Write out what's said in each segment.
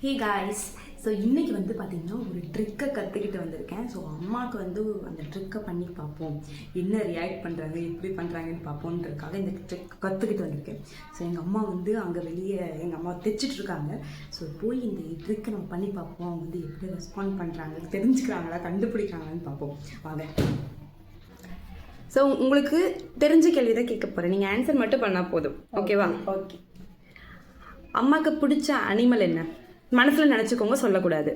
Hey guys, so இன்றைக்கி வந்து பார்த்திங்கன்னா ஒரு ட்ரிக்கை கற்றுக்கிட்டு வந்திருக்கேன். ஸோ அம்மாவுக்கு வந்து அந்த ட்ரிக்கை பண்ணி பார்ப்போம், என்ன ரியாக்ட் பண்ணுறாங்க, எப்படி பண்ணுறாங்கன்னு பார்ப்போன்றதுக்காக இந்த ட்ரிக் கற்றுக்கிட்டு வந்திருக்கேன். ஸோ எங்கள் அம்மா வந்து அங்கே வெளியே எங்கள் அம்மா தைச்சிட்ருக்காங்க. ஸோ போய் இந்த ட்ரிக்கை நம்ம பண்ணி பார்ப்போம், அவங்க வந்து எப்படி ரெஸ்பாண்ட் பண்ணுறாங்க, தெரிஞ்சுக்கிறாங்களா, கண்டுபிடிக்கிறாங்களான்னு பார்ப்போம் வாங்க. ஸோ உங்களுக்கு தெரிஞ்ச கேள்வி தான் கேட்க போகிறேன், நீங்கள் ஆன்சர் மட்டும் பண்ணால் போதும், ஓகேவா? ஓகே. அம்மாவுக்கு பிடிச்ச அனிமல் என்ன? மனசில் நினச்சிக்கோங்க, சொல்லக்கூடாது.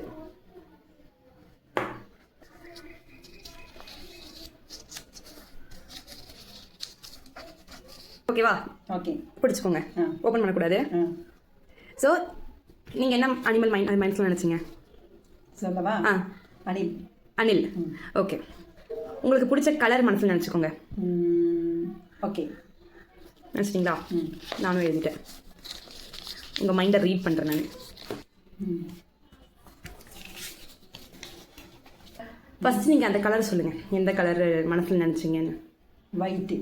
ஓகேவா? ஓகே, பிடிச்சிக்கோங்க, ஓப்பன் பண்ணக்கூடாது. ஸோ நீங்கள் என்ன அனிமல் மைண்ட்ஸில் நினச்சிங்க? சொல்லவா? அனில். அனில், ஓகே. உங்களுக்கு பிடிச்ச கலர் மனசில் நினச்சிக்கோங்க. ஓகே, நினச்சிட்டிங்களா? நானும் எழுதிட்டேன். உங்கள் மைண்டை ரீட் பண்ணுறேன் நான். ஃபஸ்ட் நீங்கள் அந்த கலர் சொல்லுங்கள், எந்த கலர் மனசில் நினச்சிங்கன்னு. ஒயிட்டு.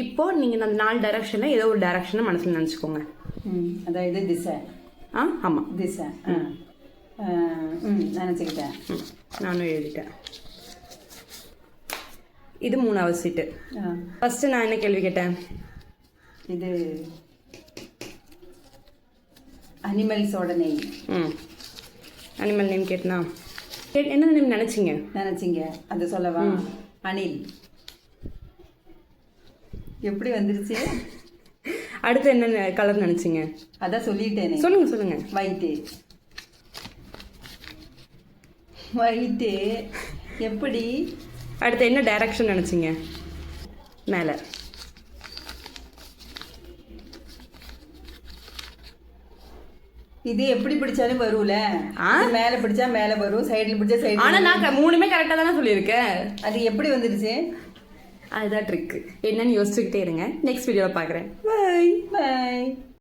இப்போது நீங்கள் அந்த 4 டைரக்ஷனில் ஏதோ ஒரு டைரக்ஷனை மனசில் நினச்சிக்கோங்க. அதாவது திசை. ஆமாம், திசை. நினச்சிக்கிட்டேன். நானும் எழுதிட்டேன். இது 3வது சீட்டு. ஃபஸ்ட்டு நான் என்ன கேள்வி கேட்டேன்? இது அனிமல்ஸோட நேம். அனிமல் நேம் கேட்டனா? என்ன நேம் நினச்சிங்க? அது சொல்லவா? அனில். எப்படி வந்துருச்சு? அடுத்து என்ன கலர் நினச்சிங்க? அதான் சொல்லிட்டேனே. சொல்லுங்க. ஒயிட்டு. ஒயிட்டு. எப்படி? அடுத்து என்ன டைரக்ஷன் நினச்சிங்க? மேலே. இது எப்படி பிடிச்சாலும் வரும்ல. மேல பிடிச்சா மேல வரும், சைடுல பிடிச்சா சைடு. ஆனா நான் 3மே கரெக்டா தானே சொல்லியிருக்கேன். அது எப்படி வந்துருச்சு? அதுதான் ட்ரிக். என்னன்னு யோசிச்சுக்கிட்டே இருங்க. நெக்ஸ்ட் வீடியோவில் பார்க்குறேன். பை.